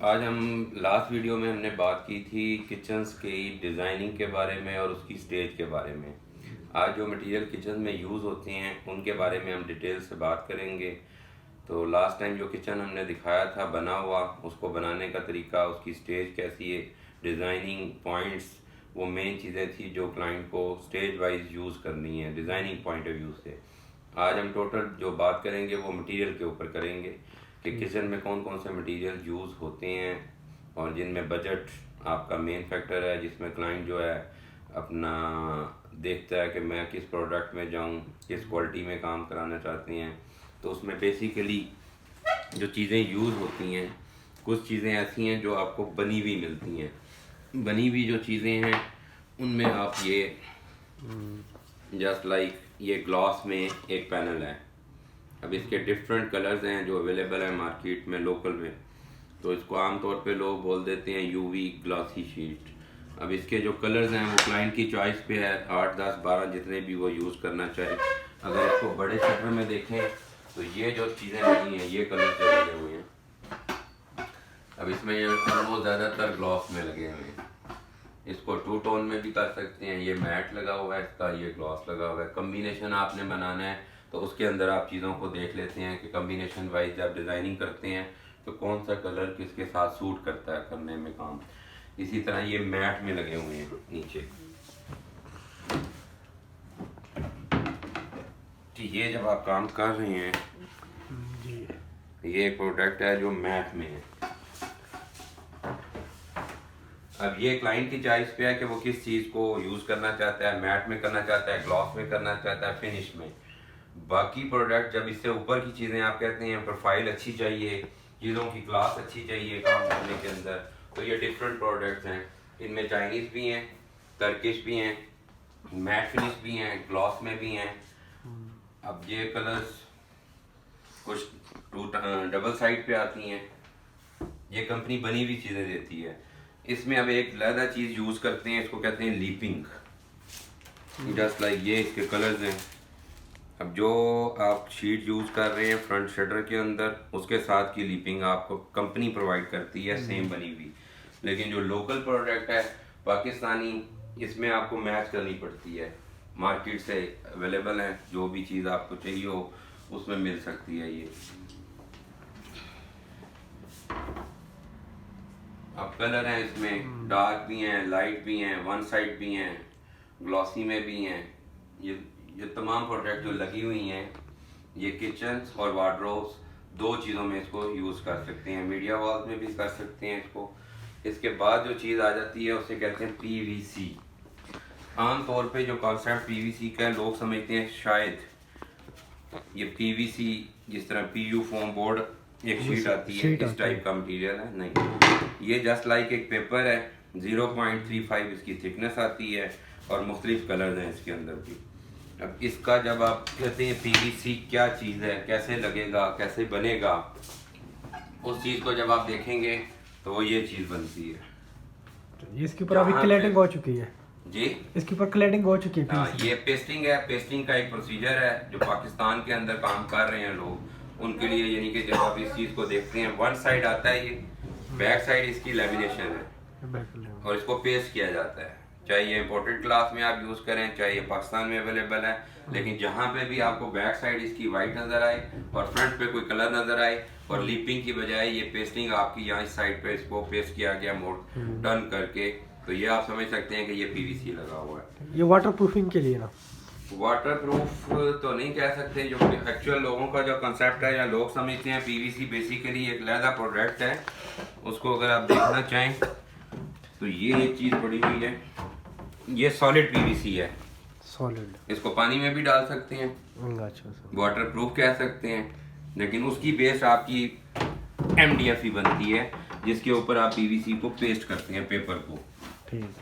आज हम last video में हमने बात की थी किचन्स की डिज़ाइनिंग के बारे में और उसकी स्टेज के बारे में। आज जो मटेरियल किचन में यूज़ होते हैं उनके बारे में हम डिटेल से बात करेंगे। तो लास्ट टाइम जो किचन हमने दिखाया था बना हुआ, उसको बनाने का तरीका, उसकी स्टेज कैसी है, डिज़ाइनिंग पॉइंट्स, वो मेन चीज़ें थी जो क्लाइंट को स्टेज वाइज यूज़ करनी है डिज़ाइनिंग पॉइंट ऑफ व्यू से। आज हम टोटल जो बात करेंगे वो मटेरियल के ऊपर करेंगे कि किचन में कौन कौन से मटेरियल यूज़ होते हैं और जिनमें बजट आपका मेन फैक्टर है, जिसमें क्लाइंट जो है अपना देखता है कि मैं किस प्रोडक्ट में जाऊं, किस क्वालिटी में काम कराना चाहते हैं। तो उसमें बेसिकली जो चीज़ें यूज़ होती हैं, कुछ चीज़ें ऐसी हैं जो आपको बनी हुई मिलती हैं। बनी हुई जो चीज़ें हैं उनमें आप ये जस्ट लाइक ये ग्लास में एक पैनल है। अब इसके डिफरेंट कलर्स हैं जो अवेलेबल है मार्केट में लोकल में, तो इसको आमतौर पे लोग बोल देते हैं यूवी ग्लासी शीट। अब इसके जो कलर्स हैं वो क्लाइंट की चॉइस पे है, 8 10 12 जितने भी वो यूज़ करना चाहे। अगर इसको बड़े शटर में देखें तो ये जो चीज़ें लगी हैं ये कलर जो लगे हुए हैं। अब इसमें ये ऑलमोस्ट ज़्यादातर ग्लॉस में लगे हुए हैं। इसको टू टोन में भी कर सकते हैं, ये मैट लगा हुआ है इसका, ये ग्लॉस लगा हुआ है। कम्बिनेशन आपने बनाना है तो उसके अंदर आप चीज़ों को देख लेते हैं कि कम्बिनेशन वाइज जब डिज़ाइनिंग करते हैं तो कौन सा कलर किसके साथ सूट करता है करने में काम। इसी तरह ये मैट में लगे हुए हैं नीचे, कि ये जब आप काम कर रहे हैं ये एक प्रोडक्ट है जो मैट में है। अब ये क्लाइंट की चॉइस पे है कि वो किस चीज़ को यूज़ करना चाहता है, मैट में करना चाहता है, ग्लॉस में करना चाहता है, फिनिश में। बाकी प्रोडक्ट जब इससे ऊपर की चीज़ें आप कहते हैं प्रोफाइल अच्छी चाहिए, चीज़ों की क्लास अच्छी चाहिए काम करने के अंदर, तो ये डिफरेंट प्रोडक्ट्स हैं। इनमें चाइनीज़ भी हैं, टर्किश भी हैं, मैट फिनिश भी हैं, ग्लॉस में भी हैं। अब ये कलर्स कुछ डबल साइड पे आती हैं, ये कंपनी बनी हुई चीज़ें देती है। इसमें अब एक अलग चीज़ यूज़ करते हैं, इसको कहते हैं लीपिंग। जस्ट लाइक ये इसके कलर्स हैं। अब जो आप शीट यूज़ कर रहे हैं फ्रंट शटर के अंदर, उसके साथ की लीपिंग आपको कंपनी प्रोवाइड करती है सेम बनी हुई। लेकिन जो लोकल प्रोडक्ट है पाकिस्तानी, इसमें आपको मैच करनी पड़ती है। मार्केट से अवेलेबल है, जो भी चीज़ आपको चाहिए हो उसमें मिल सकती है। ये अब कलर हैं इसमें, डार्क भी हैं, लाइट भी हैं, वन साइड भी हैं, ग्लॉसी में भी हैं। ये तमाम प्रोडक्ट जो लगी हुई हैं, ये किचन और वार्डरोब्स दो चीज़ों में इसको यूज़ कर सकते हैं। मीडिया वॉल्स में भी कर सकते हैं इसको। इसके बाद जो चीज़ आ जाती है उसे कहते हैं पीवीसी। आम तौर पे जो कॉन्सेप्ट पीवीसी का है, लोग समझते हैं शायद ये पीवीसी जिस तरह पीयू फोम बोर्ड एक शीट आती है इस टाइप का मटेरियल है। नहीं, ये जस्ट लाइक एक पेपर है, 0.35 इसकी थिकनेस आती है और मुख्तलिफ कलर्स हैं इसके अंदर भी। अब इसका जब आप कहते हैं पीवीसी क्या चीज़ है, कैसे लगेगा, कैसे बनेगा, उस चीज़ को जब आप देखेंगे तो वो ये चीज़ बनती है। इसके ऊपर अभी क्लैडिंग हो चुकी है जी, इसके ऊपर क्लैडिंग हो चुकी है। ये पेस्टिंग है। पेस्टिंग का एक प्रोसीजर है जो पाकिस्तान के अंदर काम कर रहे हैं लोग, उनके लिए। यानी कि जब आप इस चीज़ को देखते हैं, वन साइड आता है ये, बैक साइड इसकी लेमिनेशन है और इसको पेस्ट किया जाता है। चाहे ये इम्पोर्टेड क्लास में आप यूज़ करें, चाहे ये पाकिस्तान में अवेलेबल है, लेकिन जहाँ पे भी आपको बैक साइड इसकी वाइट नज़र आए और फ्रंट पे कोई कलर नज़र आए और लीपिंग की बजाय ये पेस्टिंग आपकी यहाँ इस साइड पे इसको पेस्ट किया गया मोड टर्न करके, तो ये आप समझ सकते हैं कि ये पीवीसी लगा हुआ है। ये वाटर प्रूफिंग के लिए ना, वाटर प्रूफ तो नहीं कह सकते, जो एक्चुअल लोगों का जो कंसेप्ट है या लोग समझते हैं पीवीसी बेसिकली एक लहदा प्रोडक्ट है। उसको अगर आप देखना चाहें तो ये एक चीज़ पड़ी हुई है, ये सॉलिड पीवीसी है। सॉलिड, इसको पानी में भी डाल सकते हैं, वाटर प्रूफ कह सकते हैं, लेकिन उसकी बेस आपकी एमडीएफ ही बनती है जिसके ऊपर आप पीवीसी को पेस्ट करते हैं पेपर को। ठीक।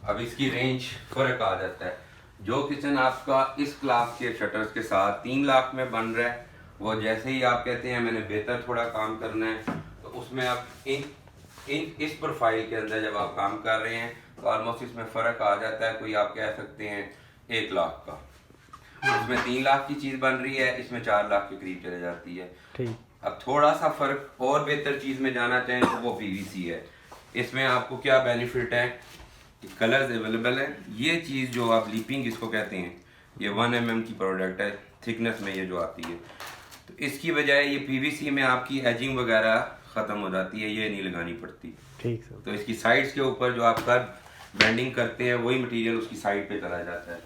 अब इसकी रेंज फर्क आ जाता है। जो किचन आपका इस क्लास के शटर्स के साथ 3 लाख में बन रहा है, वो जैसे ही आप कहते हैं मैंने बेहतर थोड़ा काम करना है, तो उसमें आप इस प्रोफाइल के अंदर जब आप काम कर रहे हैं तो ऑलमोस्ट इसमें फ़र्क आ जाता है। कोई आप कह सकते हैं 1 लाख का, इसमें 3 लाख की चीज़ बन रही है, इसमें 4 लाख के करीब चले जाती है। ठीक। अब थोड़ा सा फर्क और बेहतर चीज़ में जाना चाहें तो वो पीवीसी है। इसमें आपको क्या बेनिफिट है कि कलर्स अवेलेबल है। ये चीज़ जो आप लीपिंग इसको कहते हैं, ये 1 mm की प्रोडक्ट है थिकनेस में, ये जो आती है। तो इसकी बजाय ये पीवीसी में आपकी एजिंग वगैरह ख़त्म हो जाती है, ये नहीं लगानी पड़ती। ठीक सर। तो इसकी साइड्स के ऊपर जो आप कर्व बेंडिंग करते हैं वही मटेरियल उसकी साइड पे चला जाता है।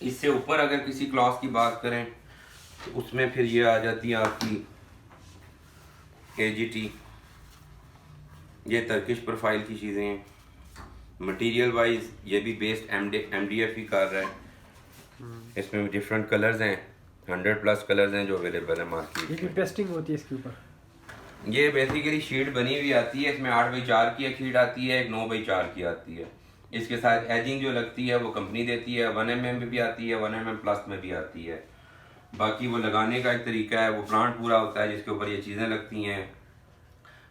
इससे ऊपर अगर किसी क्लॉथ की बात करें तो उसमें फिर ये आ जाती है आपकी AGT, ये टर्किश प्रोफाइल की चीज़ें हैं। मटेरियल वाइज ये भी बेस्ड MDF ही कर रहा है। इसमें डिफरेंट कलर्स हैं, 100+ कलर्स हैं जो अवेलेबल है मार्केट ये भी में। पेस्टिंग होती है इसके ऊपर? ये बेसिकली शीट बनी हुई आती है, इसमें 8x4 की एक शीट आती है, एक 9x4 की आती है। इसके साथ एजिंग जो लगती है वो कंपनी देती है, 1 mm में भी आती है, 1 mm+ में भी आती है। बाकी वो लगाने का एक तरीका है, वो प्लांट पूरा होता है जिसके ऊपर ये चीज़ें लगती हैं।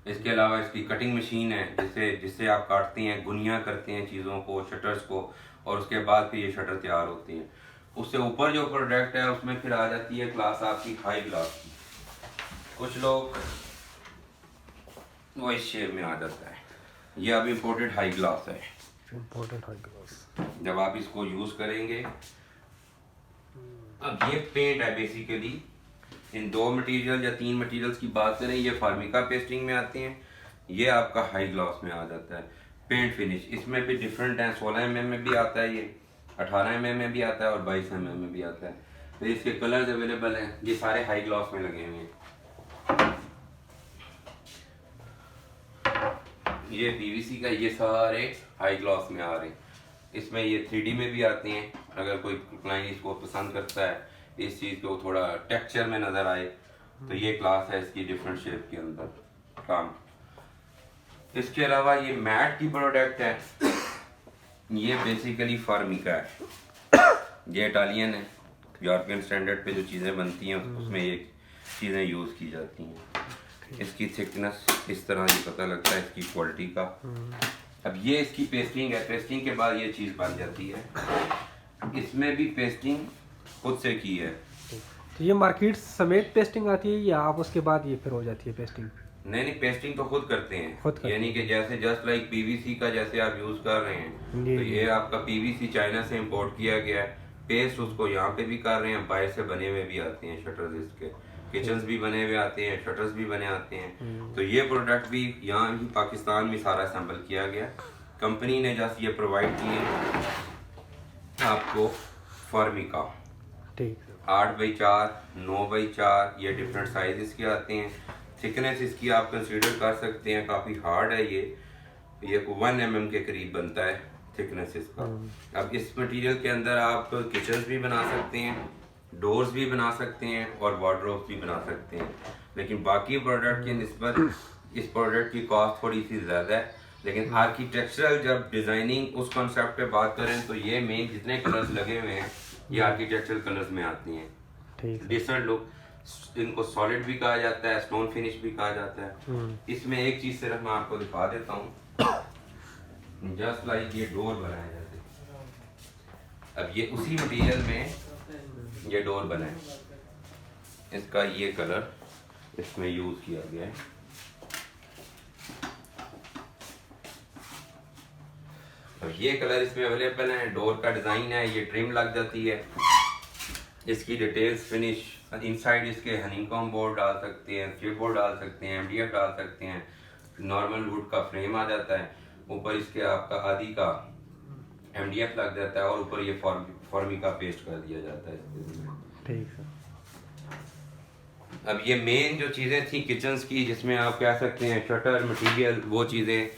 इसके अलावा इसकी कटिंग मशीन है जिससे आप काटते हैं, गुनिया करते हैं चीज़ों को, शटर्स को, और उसके बाद फिर ये शटर तैयार होते हैं। उससे ऊपर जो प्रोडक्ट है उसमें फिर आ जाती है क्लास आपकी हाई ग्लास की। कुछ लोग वो इस शेप में आ जाता है, ये अब इम्पोर्टेड हाई ग्लास है। Important high glass. जब आप इसको यूज़ करेंगे, अब ये पेंट है बेसिकली। इन 2 मटेरियल या 3 मटेरियल्स की बात करें, ये फार्मिका पेस्टिंग में आते हैं, ये आपका हाई ग्लास में आ जाता है। पेंट फिनिश इसमें भी डिफरेंट है, 16 mm में भी आता है, ये 18 mm में भी आता है और 22 mm में भी आता है। तो इसके कलर्स अवेलेबल हैं, ये सारे हाई ग्लास में लगे हुए हैं। ये पीवीसी का, ये सारे हाई ग्लास में आ रहे हैं। इसमें ये 3D में भी आते हैं, अगर कोई क्लाइंट इसको पसंद करता है, इस चीज़ को थोड़ा टेक्सचर में नज़र आए, तो ये क्लास है इसकी डिफरेंट शेप के अंदर काम। इसके अलावा ये मैट की प्रोडक्ट है, ये बेसिकली फार्मिका है, ये इटालियन है। यूरोपियन स्टैंडर्ड पे जो चीज़ें बनती हैं उसमें ये चीज़ें यूज़ की जाती हैं। इसकी थिकनेस इस तरह ये पता लगता है इसकी क्वालिटी का। अब ये इसकी पेस्टिंग है, पेस्टिंग के बाद ये चीज़ बन जाती है। इसमें भी पेस्टिंग खुद से की है। तो ये मार्केट समेत पेस्टिंग आती है या आप उसके बाद ये फिर हो जाती है पेस्टिंग? नहीं, पेस्टिंग तो खुद करते हैं, खुद करते यानी कि जैसे जस्ट लाइक पीवीसी का जैसे आप यूज़ कर रहे हैं, जी, तो ये आपका पीवीसी चाइना से इंपोर्ट किया गया है। पेस्ट उसको यहाँ पे भी कर रहे हैं, बाहर से बने हुए भी आते हैं शटर्स, इसके किचन्स भी बने हुए आते हैं, शटर्स भी बने आते हैं। तो ये प्रोडक्ट भी यहाँ ही पाकिस्तान में सारा असेंबल किया गया। कंपनी ने जस्ट ये प्रोवाइड किए आपको फार्मिका, ठीक 8x4, 9x4, ये डिफरेंट साइज इसके आते हैं। थिकनेस इसकी आप कंसीडर कर सकते हैं, काफ़ी हार्ड है ये 1 mm के करीब बनता है थिकनेस इसका। अब इस मटेरियल के अंदर आप किचन्स भी बना सकते हैं, डोर्स भी बना सकते हैं और वार्डरोब्स भी बना सकते हैं। लेकिन बाकी प्रोडक्ट की निस्बत इस प्रोडक्ट की कॉस्ट थोड़ी सी ज़्यादा है। लेकिन आर्किटेक्चरल जब डिज़ाइनिंग उस कॉन्सेप्ट पे बात करें तो ये मेन जितने कलर्स लगे हुए हैं ये आर्किटेक्चरल कलर्स में आती हैं। ठीक डिफरेंट लुक, इनको सॉलिड भी कहा जाता है, स्टोन फिनिश भी कहा जाता है। इसमें एक चीज़ सिर्फ मैं आपको दिखा देता हूँ, जस्ट लाइक ये डोर बनाए जाते हैं। अब ये उसी मटेरियल में ये डोर बना है, इसका ये कलर इसमें यूज किया गया है। अब ये कलर इसमें अवेलेबल है, डोर का डिजाइन है, ये ट्रिम लग जाती है, इसकी डिटेल्स फिनिश इनसाइड इसके हनीकॉम्ब बोर्ड डाल सकते हैं, स्ट्रिप बोर्ड डाल सकते हैं, MDF डाल सकते हैं, नॉर्मल वुड का फ्रेम आ जाता है, ऊपर इसके आपका आदि का MDF लग जाता है और ऊपर ये फार्मिका पेस्ट कर दिया जाता है इसके। ठीक है। अब ये मेन जो चीज़ें थी किचन्स की, जिसमें आप कह सकते हैं शटर मटेरियल, वो चीज़ें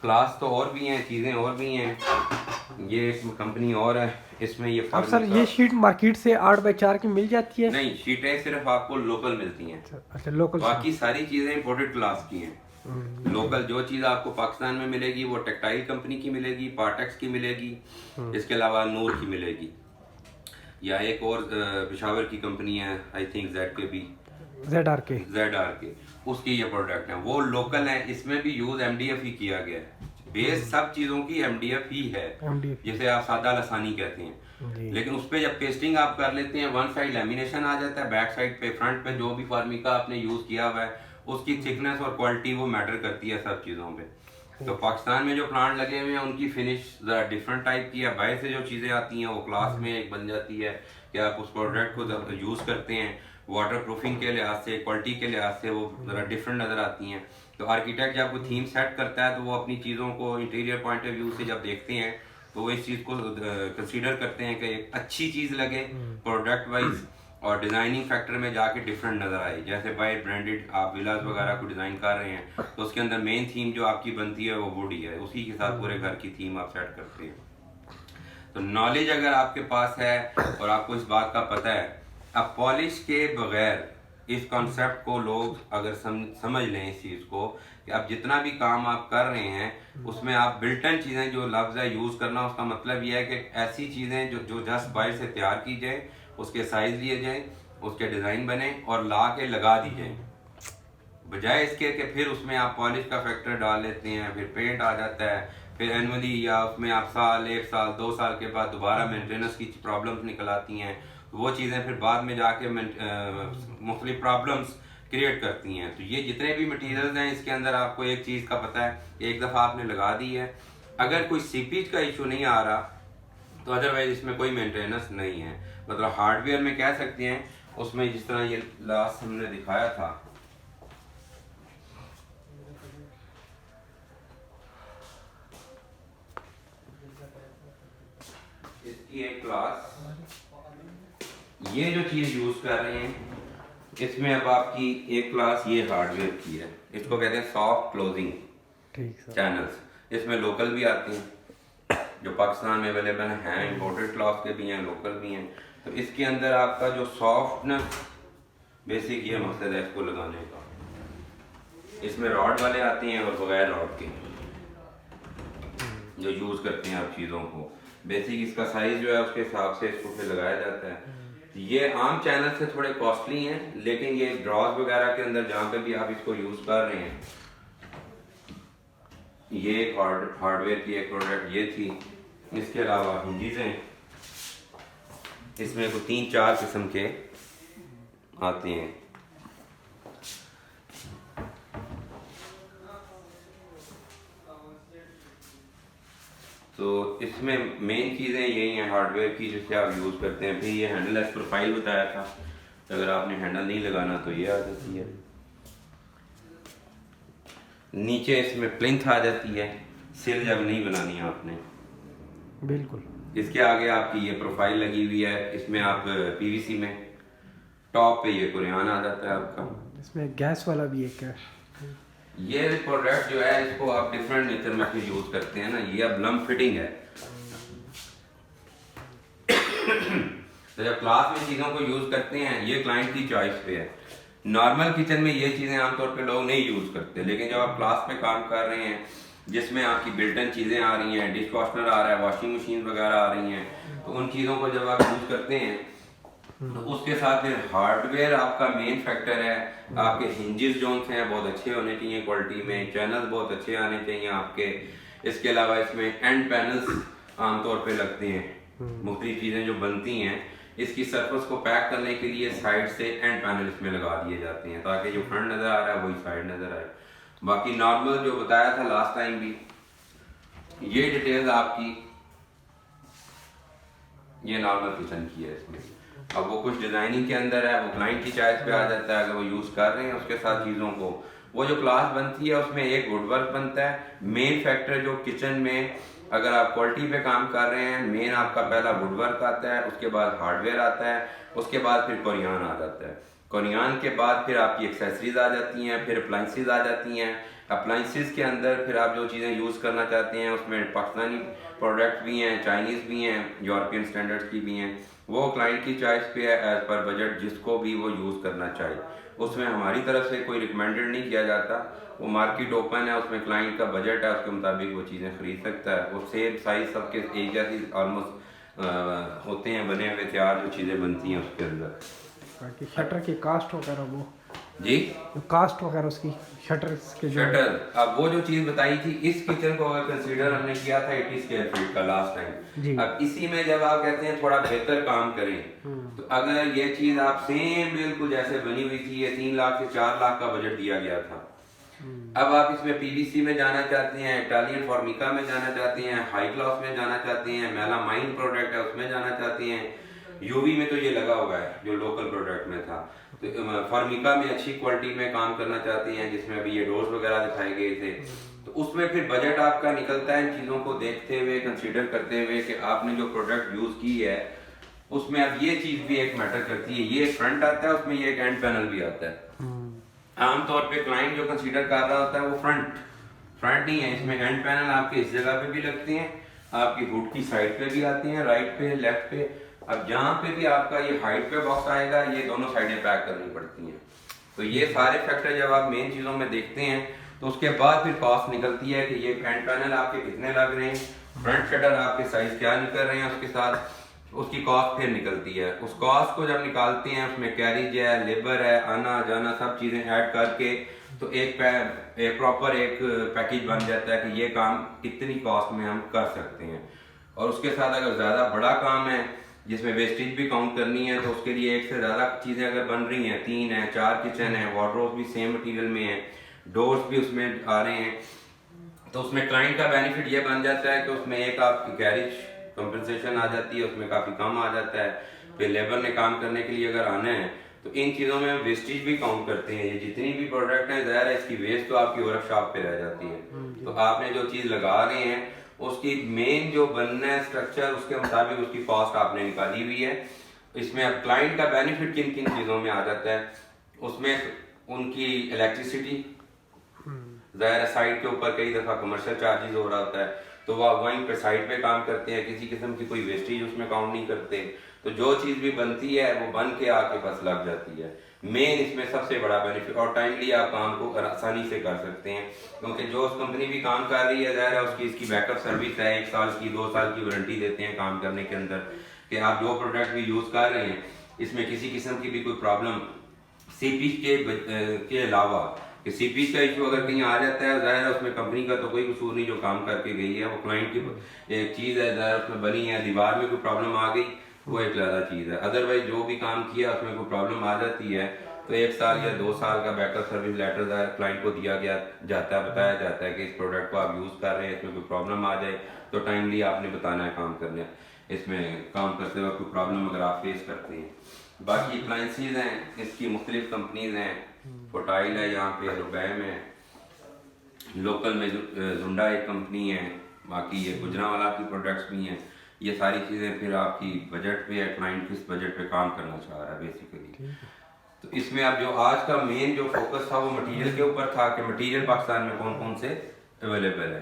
क्लास तो और भी हैं, चीज़ें और भी हैं। ये एक कंपनी और है, इसमें ये अब सर ये शीट मार्केट से 8x4 की मिल जाती है? नहीं, शीटें सिर्फ आपको लोकल मिलती हैं। अच्छा, लोकल। बाकी सारी चीज़ें इंपोर्टेड क्लास की हैं। लोकल जो चीज़ आपको पाकिस्तान में मिलेगी वो टेक्सटाइल कंपनी की मिलेगी, पार्टेक्स की मिलेगी, इसके अलावा नूर की मिलेगी, या एक और पेशावर की कंपनी है आई थिंक ZRK, उसकी ये प्रोडक्ट है, वो लोकल है। इसमें भी यूज MDF ही किया गया है, बेस सब चीज़ों की MDF ही है, MDF जिसे आप सादा लसानी कहते हैं। जी। लेकिन उस पर जब पेस्टिंग आप कर लेते हैं, वन साइड लेमिनेशन आ जाता है, बैक साइड पे फ्रंट पे जो भी फार्मिका आपने यूज़ किया हुआ है उसकी थिकनेस और क्वालिटी वो मैटर करती है सब चीज़ों पे। तो पाकिस्तान में जो प्लांट लगे हुए हैं उनकी फिनिश ज़रा डिफरेंट टाइप की है, बाहर से जो चीज़ें आती हैं वो क्लास में एक बन जाती है कि आप उस प्रोडक्ट को जब यूज़ करते हैं वाटर प्रूफिंग के लिहाज से, क्वालिटी के लिहाज से वो ज़रा डिफरेंट नज़र आती हैं। तो आर्किटेक्ट जब कोई थीम सेट करता है तो वो अपनी चीज़ों को इंटीरियर पॉइंट ऑफ व्यू से जब देखते हैं तो वो इस चीज़ को कंसीडर करते हैं कि एक अच्छी चीज़ लगे प्रोडक्ट वाइज और डिज़ाइनिंग फैक्टर में जाके डिफरेंट नज़र आए। जैसे बाय ब्रांडेड आप विलास वगैरह को डिज़ाइन कर रहे हैं तो उसके अंदर मेन थीम जो आपकी बनती है वो वुड ही है, उसी के साथ पूरे घर की थीम आप सेट करते हैं। तो नॉलेज अगर आपके पास है और आपको इस बात का पता है, अब पॉलिश के बगैर इस कॉन्सेप्ट को लोग अगर समझ लें इस चीज़ को कि अब जितना भी काम आप कर रहे हैं उसमें आप बिल्टन चीज़ें जो लफ्ज़ है यूज़ करना, उसका मतलब यह है कि ऐसी चीज़ें जो जस्ट बाहर से तैयार की जाए, उसके साइज लिए जाए, उसके डिज़ाइन बने और ला के लगा दी जाए, बजाय इसके कि फिर उसमें आप पॉलिश का फैक्टर डाल लेते हैं, फिर पेंट आ जाता है, फिर एनुअली या उसमें आप साल, 1 साल, 2 साल के बाद दोबारा मेंटेनेंस की प्रॉब्लम्स निकल आती हैं। तो वो चीज़ें फिर बाद में जाके मुख्तलिफ प्रॉब्लम्स क्रिएट करती हैं। तो ये जितने भी मटेरियल्स हैं इसके अंदर आपको एक चीज़ का पता है, एक दफ़ा आपने लगा दी है, अगर कोई सीपीज का इशू नहीं आ रहा तो अदरवाइज इसमें कोई मेंटेनेंस नहीं है। मतलब हार्डवेयर में कह सकते हैं उसमें जिस तरह ये लास्ट हमने दिखाया था, इसकी एक क्लास, ये जो चीज़ यूज़ कर रहे हैं इसमें अब आपकी एक क्लास ये हार्डवेयर की है, इसको कहते हैं सॉफ्ट क्लोजिंग ठीक सर। चैनल्स। इसमें लोकल भी आते हैं जो पाकिस्तान में अवेलेबल हैं, इंपोर्टेड क्लॉथ के भी हैं, लोकल भी हैं। तो इसके अंदर आपका जो सॉफ्टनेस बेसिक ये मकसद है इसको लगाने का। इसमें रॉड वाले आते हैं और बगैर रॉड के जो यूज़ करते हैं आप चीज़ों को। बेसिक इसका साइज जो है उसके हिसाब से इसको फिर लगाया जाता है। ये आम चैनल से थोड़े कॉस्टली हैं, लेकिन ये ड्रॉज वगैरह के अंदर जहाँ पे भी आप इसको यूज़ कर रहे हैं, ये एक हार्डवेयर की एक प्रोडक्ट ये थी। इसके अलावा हिंजीज हैं, इसमें को 3-4 किस्म के आते हैं। तो इसमें मेन चीज़ें यही हैं हार्डवेयर की जिससे आप यूज़ करते हैं। फिर ये हैंडलेस प्रोफाइल बताया था, अगर आपने हैंडल नहीं लगाना तो ये आ जाती है। नीचे इसमें प्लिंथ आ जाती है, सिल जब नहीं बनानी है आपने। बिल्कुल। इसके आगे आपकी ये प्रोफाइल लगी हुई है, इसमें आप PVC में टॉप पे ये कुरियान आ जाता है आपका। इसमें गैस वाला भी एक है। ये प्रोडक्ट जो है इसको आप डिफरेंट नेचर में फिर यूज करते हैं ना, ये अब लम फिटिंग है। तो जब क्लास में चीज़ों को यूज करते हैं ये क्लाइंट की चॉइस पे है। नॉर्मल किचन में ये चीज़ें आमतौर पे लोग नहीं यूज करते, लेकिन जब आप क्लास पे काम कर रहे हैं जिसमें आपकी बिल्टन चीज़ें आ रही हैं, डिश वॉशर आ रहा है, वॉशिंग मशीन वगैरह आ रही हैं, तो उन चीज़ों को जब आप यूज करते हैं तो उसके साथ फिर हार्डवेयर आपका मेन फैक्टर है। आपके हिंजेस जो हैं बहुत अच्छे होने चाहिए क्वालिटी में, चैनल्स बहुत अच्छे आने चाहिए आपके। इसके अलावा इसमें एंड पैनल्स आमतौर पे लगते हैं, मुख्तलिफ चीज़ें जो बनती हैं इसकी सरफेस को पैक करने के लिए साइड से एंड पैनल इसमें लगा दिए जाते हैं ताकि जो फ्रंट नज़र आ रहा है वही साइड नज़र आए। बाकी नॉर्मल जो बताया था लास्ट टाइम भी, ये डिटेल्स आपकी ये नॉर्मल किचन की है। इसमें अब वो कुछ डिजाइनिंग के अंदर है, वो क्लाइंट की चॉइस पे आ जाता है। अगर वो यूज कर रहे हैं उसके साथ चीजों को, वो जो क्लास बनती है उसमें एक वुड वर्क बनता है। मेन फैक्टर जो किचन में अगर आप क्वालिटी पे काम कर रहे हैं, मेन आपका पहला वुड वर्क आता है, उसके बाद हार्डवेयर आता है, उसके बाद फिर कुरियान आ जाता है। कुरियान के बाद फिर आपकी एक्सेसरीज आ जाती हैं, फिर अप्लाइंसेस आ जाती हैं। अप्लाइंसेस के अंदर फिर आप जो चीज़ें यूज़ करना चाहते हैं उसमें पाकिस्तानी प्रोडक्ट भी हैं, चाइनीज़ भी हैं, यूरोपियन स्टैंडर्ड्स की भी हैं। वो क्लाइंट की चॉइस पे है, एज पर बजट जिसको भी वो यूज़ करना चाहिए। उसमें हमारी तरफ से कोई रिकमेंडेड नहीं किया जाता, वो मार्केट ओपन है, उसमें क्लाइंट का बजट है, उसके मुताबिक वो चीज़ें खरीद सकता है। वो सेम साइज सबके एक जैसी ऑलमोस्ट होते हैं बने हुए तैयार जो चीज़ें बनती हैं उसके अंदर। बाकी शटर की कास्ट वगैरह वो जी कास्ट वगैरह उसकी शटर के जो शटर, अब वो जो चीज बताई थी, इस किचन को अगर कंसीडर हमने किया था 80 स्क्वायर फीट का लास्ट जी। टाइम, अब इसी में जब आप कहते हैं थोड़ा बेहतर काम करें, तो अगर ये चीज आप सेम बिल्कुल जैसे बनी हुई थी, ये 3 लाख से 4 लाख का बजट दिया गया था, अब आप इसमें पीवीसी में जाना चाहते हैं, इटालियन फॉर्मिका में जाना चाहते हैं, हाई ग्लॉस में जाना चाहते हैं, मेलामाइन प्रोडक्ट है उसमें जाना चाहते हैं, यूवी में तो ये लगा हुआ है जो लोकल प्रोडक्ट में था, तो फॉर्मिका में अच्छी क्वालिटी में काम करना चाहते हैं जिसमें अभी ये डोर्स वगैरह दिखाए गए थे, तो उसमें फिर बजट आपका निकलता है इन चीज़ों को देखते हुए, कंसीडर करते हुए कि आपने जो प्रोडक्ट यूज़ की है उसमें अब ये चीज़ भी एक मैटर करती है, ये फ्रंट आता है उसमें, ये एक एंड पैनल भी आता है। आमतौर पे क्लाइंट जो कंसीडर कर रहा होता है वो फ्रंट नहीं है, इसमें एंड पैनल आपके इस जगह पे भी लगते हैं, आपकी हुड की साइड पे भी आते हैं, राइट पे लेफ्ट पे, अब जहाँ पे भी आपका ये हाइट पे बॉक्स आएगा ये दोनों साइडें पैक करनी पड़ती हैं, तो ये सारे फैक्टर जब आप मेन चीज़ों में देखते हैं तो उसके बाद फिर कॉस्ट निकलती है कि ये एंड पैनल आपके कितने लग रहे हैं, फ्रंट शटर आपके साइज क्या निकल रहे हैं, उसके साथ उसकी कॉस्ट फिर निकलती है। उस कॉस्ट को जब निकालते हैं उसमें कैरिज है, लेबर है, आना जाना सब चीज़ें ऐड करके तो एक प्रॉपर एक पैकेज बन जाता है कि ये काम कितनी कॉस्ट में हम कर सकते हैं। और उसके साथ अगर ज़्यादा बड़ा काम है जिसमें वेस्टेज भी काउंट करनी है तो उसके लिए एक से ज़्यादा चीज़ें अगर बन रही हैं, 3 है 4 किचन है, वार्डरोब भी सेम मटीरियल में है, डोर्स भी उसमें आ रहे हैं, तो उसमें क्लाइंट का बेनिफिट ये बन जाता है कि उसमें एक आपकी गैरेज कंपनसेशन आ जाती है, उसमें काफ़ी कम आ जाता है, फिर लेबर ने काम करने के लिए अगर आना है तो इन चीज़ों में वेस्टेज भी काउंट करते हैं, ये जितनी भी प्रोडक्ट है ज़ाहिर है इसकी वेस्ट तो आपकी वर्कशॉप पे रह जाती है, तो आपने जो चीज़ लगा रहे हैं उसकी मेन जो बनना है स्ट्रक्चर उसके मुताबिक उसकी कॉस्ट आपने निकाली हुई है। इसमें अब क्लाइंट का बेनिफिट किन किन चीज़ों में आ जाता है, उसमें उनकी इलेक्ट्रिसिटी, ज़ाहिर साइट के ऊपर कई दफ़ा कमर्शियल चार्जेस हो रहा होता है तो वह वहीं पे साइट पे काम करते हैं, किसी किस्म की कोई वेस्टेज उसमें काउंट नहीं करते, तो जो चीज़ भी बनती है वो बन के आके बस लग जाती है। मेन इसमें सबसे बड़ा बेनिफिट, और टाइमली आप काम को आसानी से कर सकते हैं क्योंकि जो उस कंपनी भी काम कर रही है ज़ाहिर है उसकी इसकी बैकअप सर्विस है, 1 साल की 2 साल की वारंटी देते हैं काम करने के अंदर कि आप जो प्रोडक्ट भी यूज़ कर रहे हैं इसमें किसी किस्म की भी कोई प्रॉब्लम सीपीज के अलावा कि सीपीज का इशू अगर कहीं आ जाता है ज़ाहिर है उसमें कंपनी का तो कोई कसूर नहीं जो काम करके गई है, वो क्लाइंट की एक चीज़ है ज़ाहिर उसमें बनी है, दीवार में कोई प्रॉब्लम आ गई वो एक ज़्यादा चीज़ है, अदरवाइज जो भी काम किया उसमें कोई प्रॉब्लम आ जाती है तो 1 साल या 2 साल का बैकअप सर्विस लेटर क्लाइंट को दिया गया जाता है, बताया जाता है कि इस प्रोडक्ट को आप यूज़ कर रहे हैं, इसमें कोई प्रॉब्लम आ जाए तो टाइमली आपने बताना है काम करने, इसमें काम करते वक्त कोई प्रॉब्लम अगर आप फेस करते हैं। बाकी अप्लाइंसेज हैं, इसकी मुख्तलिफ कंपनीज हैं, फोटाइल है यहाँ पे, रुबैम है, लोकल में जुंडा एक कंपनी है, बाकी ये गुजरांवाला की प्रोडक्ट्स भी हैं, ये सारी चीज़ें फिर आपकी बजट पे है, क्लाइंट किस बजट पे काम करना चाह रहा है बेसिकली। तो इसमें अब जो आज का मेन जो फोकस था वो मटेरियल के ऊपर था कि मटेरियल पाकिस्तान में कौन कौन से अवेलेबल है।